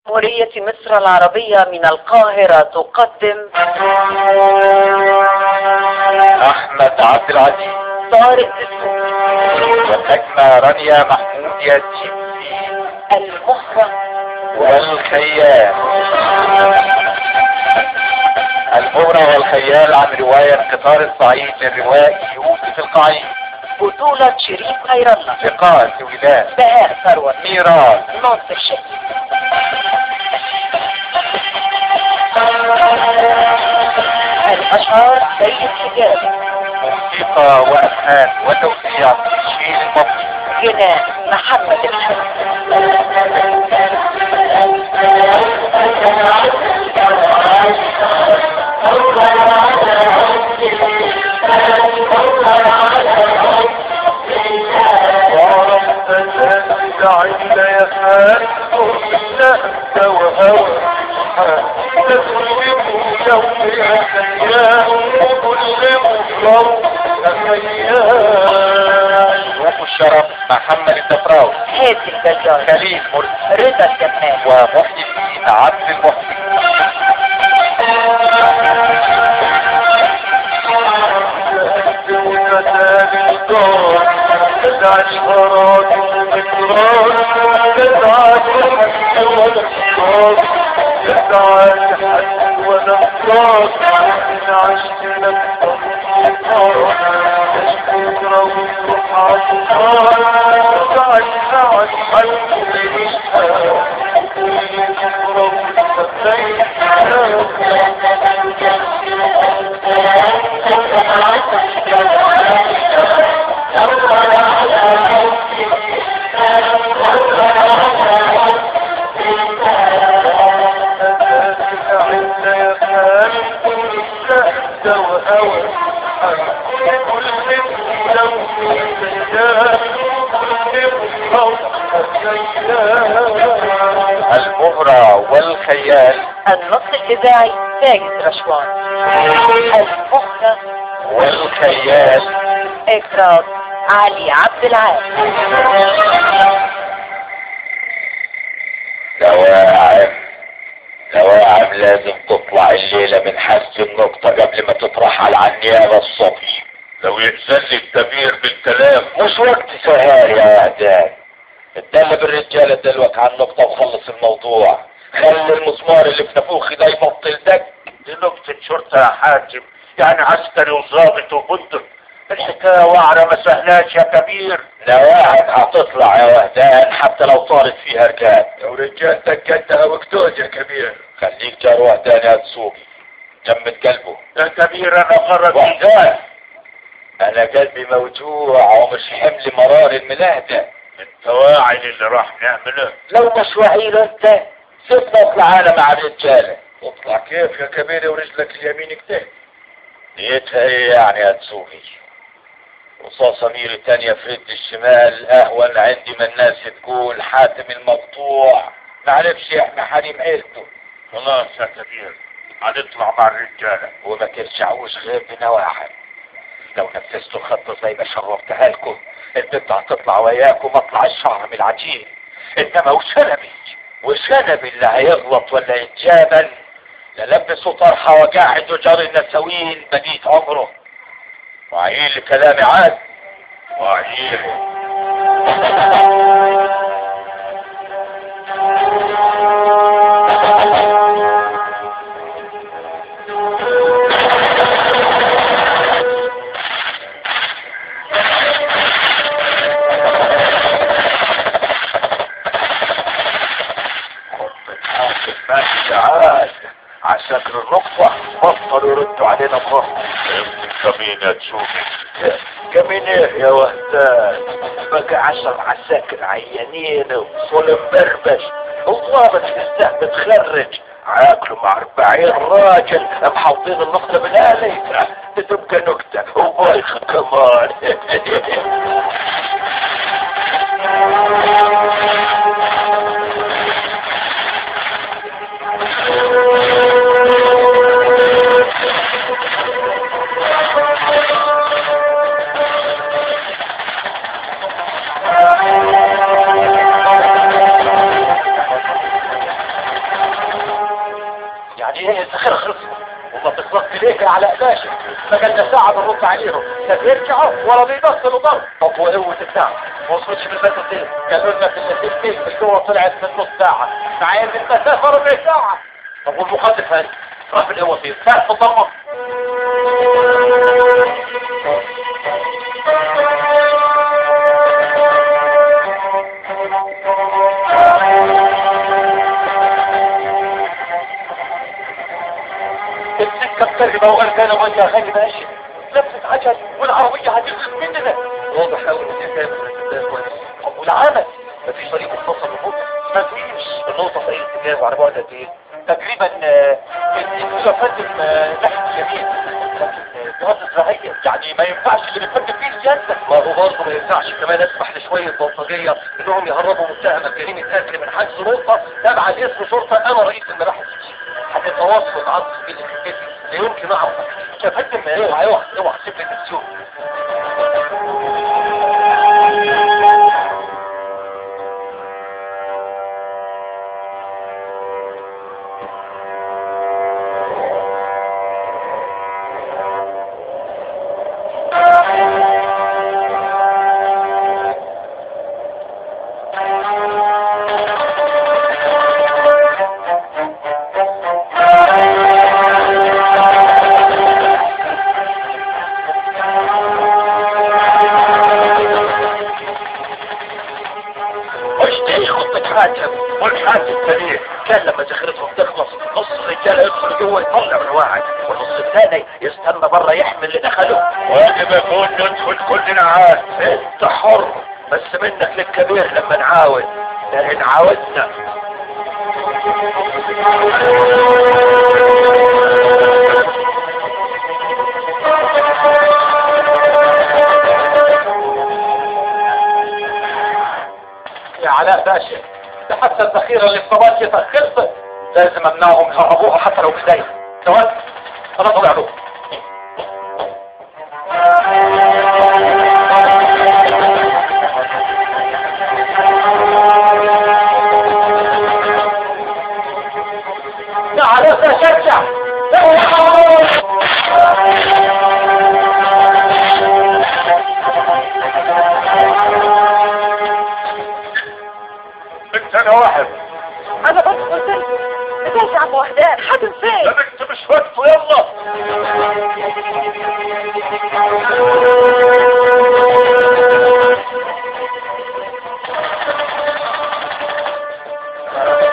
جمهورية مصر العربية من القاهرة تقدم أحمد عبد العزيز، طارق الدسوقي، والنجمة رانيا محمود ياسين، المخرج والخيال. المغرى والخيال عن رواية قطار الصعيد للروائي يوسف القعيد. بطولة شريف خير الله، لقاء سويدان، بهاء ثروت، ميراث، ناصر شاهين. الأشعار سيد حجاز، موسيقى وألحان وتوزيع شيل المبني، غناء محمد عند يخال نهد وهوى تسلم يوم الأيام كل مفرد أخيال. ضيوف الشرف محمد الدفراوي، هادي الجزار، خليل مرسي، رضا الجمال، ومحيي الدين عبد المحسن. تدعى الغرات والمكرار، تدعى الحج والأفكار، تدعى الحج والأفكار، من عشق نفسه تشكو روح عطار، تدعى الحج والإشهار، كل روح المغرى والخيال. النص الإذاعي ساجد رشوان. المخرج والخيال إخراج علي عبد العال. لواعم لازم تطلع الليلة من حس النقطة قبل ما تطرح على النيابة الصبح. لو يحسن لي التبير بالكلام مش وقت سهار يا وهدان. اتدلب الرجالة دلوك على النقطة وخلص الموضوع. خلي المسمار اللي في نافوخي ده يبطل دق. دي نقطة شرطة يا حاكم، يعني عسكري وظابط وبندق. الحكاية وعرة ما سهلاش يا كبير. لواعم هتطلع يا وهدان حتى لو طارت فيها رجال. لو رجالتك قدها وقتوج يا كبير. خليك جار وهدان يا دسوقي، جمد قلبه يا كبير. انا قررت وهدان، انا قلبي موجوع ومش حمل مرار المناهدة. انت واعي اللي راح نعمله؟ لو مش واعي له انت سيبنا اطلع انا مع الرجالة. اطلع كيف يا كبير ورجلك اليمين كده؟ نيتها ايه يعني يا دسوقي؟ رصاصة ميري تانية في رد الشمال اهون عندي ما الناس تقول حاتم المقطوع معرفش يحمي حريم عيلته. خلاص يا كبير هنطلع مع الرجالة وما ترجعوش غير بنواحد. لو نفذتوا الخطة زي ما شرفتها لكم البنت هتطلع وياكم مطلع الشعر من العجين. انما وشنبي اللي هيغلط ولا يتجابل للبسوا طرحة وقاعد وجار النسوين بديت عمره. وعيل كلامي عاد وعيل. عساكر النقطة بطلوا يردوا علينا بغرب. كمين يا تشوفي. كمين ايه يا وهدان؟ بقى 10 عساكر عيانين وصول مربش وضابط لسه متخرج عاكلوا مع 40 راجل محوطين النقطة بالآلي. تبقى نكتة وبايخة كمان. يعني ايه الذخيره خلصت؟ وما تخلصش ليه يا علاء باشا؟ ما جالنا ساعه بنرد عليهم، لا بيرجعوا ولا بيبصلوا ضرب. طب وقوه الساعه ما وصلتش من المسافه دي، قالوا لنا في التلفزيون الجوه طلعت من نص ساعه، عايز المسافه ربع ساعه. طب والمخدر هاني راح القوه فين؟ ساعه في الضلمه. السكه بترجع وقرفانه وانت اغاني ماشي، لفت عجل والعربيه هتغرق مننا. واضح قوي ان الحكايه مش كويس. طب والعمل؟ مفيش طريق مختصر للنقطه؟ مفيش. النقطه في اي اتجاه وعلى بعد قد ايه؟ تقريبا يا فندم ناحيه اليمين، لكن جهاز زراعيه يعني ما ينفعش اللي بتفكر فيه السياسه. ما هو برضه ما ينفعش كمان اسمح لشويه بلطجيه انهم يهربوا متهم جريمه قتل من حجز نقطه تابعه لاسم شرطه انا رئيس المباحث. هتتواصلوا مع التفصيل الحكايه لا يمكن اعرف. يا فندم اوعى سيب لي التلفزيون. كان لما ذخيرتهم تخلص نص الرجال يدخل جوه يطلع من واحد، والنص الثاني يستنى بره يحمل اللي دخله. واجب يكون ندخل كلنا عاد. انت حر، بس منك للكبير لما نعاود، لان عاودنا. يا علاء باشا، ده حتى الذخيرة اللي في طباشتها خلصت، لازم امنعهم يهربوها حتى لو بداية. سواء انا طلع له. يا علاء باشا ارجع. انا واحد. انا بس قلت لك ازاي يا عم وحدان حاتم فين؟ لا انت مش وقته. يلا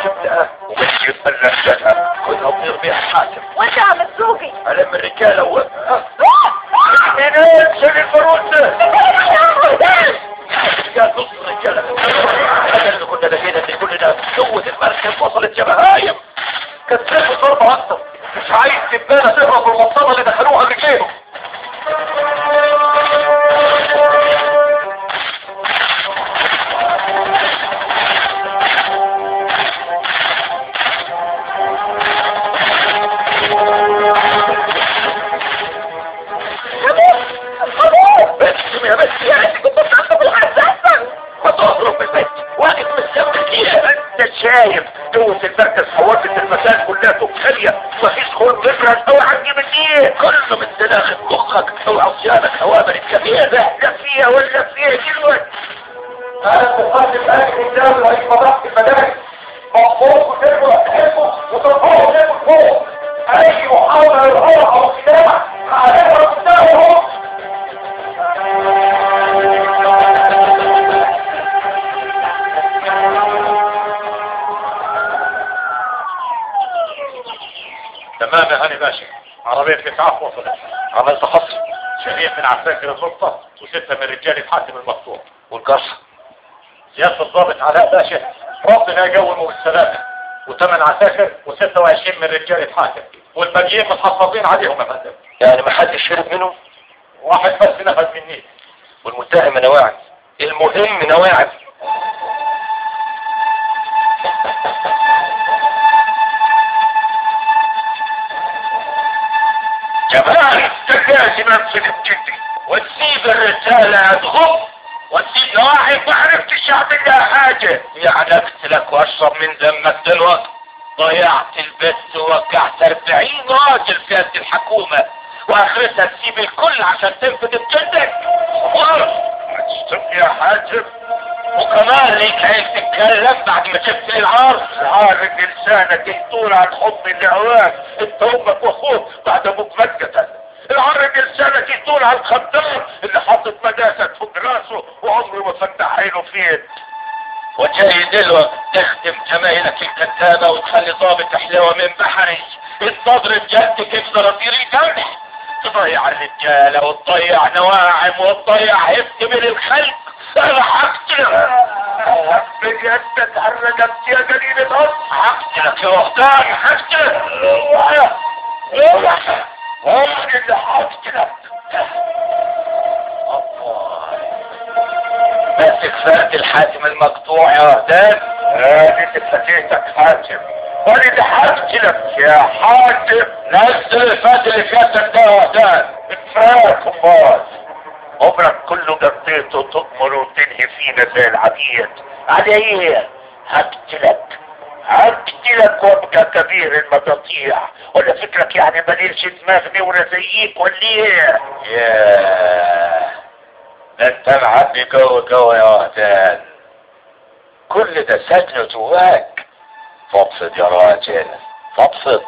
جبتها ومشي يتفلشتها كنت هطير بيها حاتم. وانت يا عم السوقي علم الرجاله منين شيل البارود ده؟ يا نص رجاله هذا اللي كنا لقينا اللي كلنا قوة المركب وصلت يا بهايم. كسروا ضربة اكتر، مش عايز تبانة تهرب المنطقة اللي دخلوها رجليهم. يا بس يا عندي كنت بتعطف الحساسة وتهرب البيت واقف مستمر فيها. انت شايف قوة المركز حوافز المكان كلها خالية، مفيش خلق مفرد او عندي من ايه، كله من دلاخل مخك او عصيانك اوامر الكبيرة. لا فيها ولا فيها دلوقتي. انا بخاطب اهل الرجال رئيس مدرسة المدارس مقبوض وتربوا تحبوا وتربوه وتربوا فوق. اي محاولة للغرق او الخداع عليها قدامهم. تمام يا هاني باشا، عربية الإسعاف وصلت. عملت حصر، شريف من عساكر الشرطة و6 من رجال حاتم المقطوع. والجرح سياسة الضابط علاء باشا ربنا يقومه بالسلامة، و8 عساكر و26 من رجال حاتم، والباقيين متحفظين عليهم يا فندم. يعني ما حدش شرب منهم؟ واحد بس نفذ مني. والمتهم نواعي. المهم نواعي. جماعة لازم امسك بجدي وتسيب الرسالة تغب وتسيب نواحي ما عرفتش اعمل لها حاجة. يعني ابت لك واشرب من دمك دلوقتي. ضيعت البت ووقعت 40 راجل في يد الحكومة، واخرتها تسيب الكل عشان تنفذ بجلدك. تشتم يا حاجب، وكمان ليك عين تتكلم بعد ما شفت العار. عارف لسانك يطول عن حب اللي هواك انت امك واخوك بعد ابوك ما اتقتل. العرب لسانك يطول على الخدام اللي حاطط مداسة فوق راسه وعمره ما فتح عينه فين. وجاي دلوقتي تخدم زمايلك الكتابة وتخلي ضابط حلاوة من بحري الصدر بجد كيف صراطير الجمح، تضيع الرجالة وتضيع نواعم وتضيع هفت من الخلق. انا هقتلك بجد اتعرجت يا جليل الارض. هقتلك يا وحدان، هقتلك. هم اللي هقتلك. بس كفاءة الحاتم المقطوع يا وحدان. انت فاتيتك حاتم، وانا اللي هقتلك يا حاتم. نزل الفات اللي في يدك ده يا وحدان. اتفاك امال، عمرك كله قضيته تؤمر وتنهي فينا زي العبيد. على ايه؟ هقتلك وابقى كبير المقاطيع. ولا فكرك يعني ماليش دماغني ولا زيك ولا ايه؟ ياه، ده انت معبي جوه يا وحدان، كل ده سجن جواك. فضفض يا راجل، فضفض.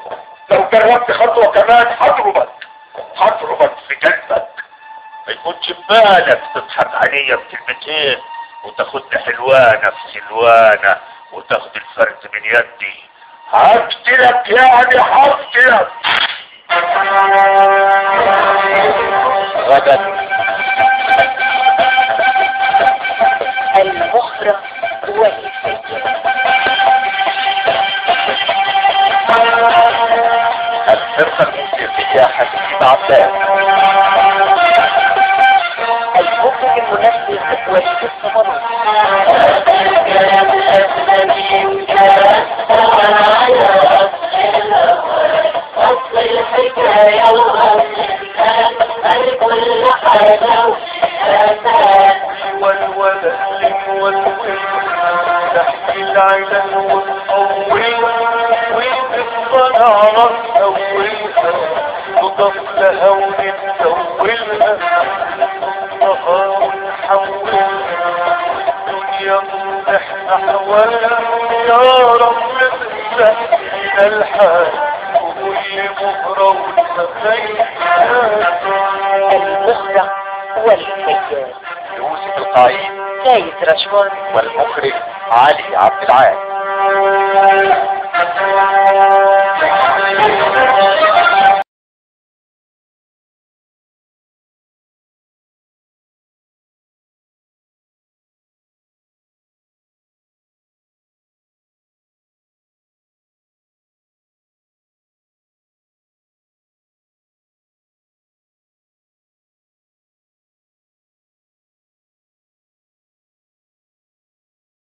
لو جربت خطوة كمان هضربك في قلبك. ما يكونش ببالك تضحك عليا بكلمتين وتاخدني حلوانة في سلوانة وتاخد الفرد من يدي. هقتلك يعني هقتلك. غدا المخرج والسيد. الفرقة الموسيقية حسين عباس. المخرج المنفذ والقصة مرة. أصل الحكاية الكل حاجة والولد والولد تحكي العلن وتطول وتفضل نطولها نضف لها ونتولها نحطها ونحولها الدنيا احنا حوالها يا رب تسهل الحال وكل مهرة والمخيل. المخرج والسيد. يوسف القعيد سيد رشوان. والمخرج علي عبد العال.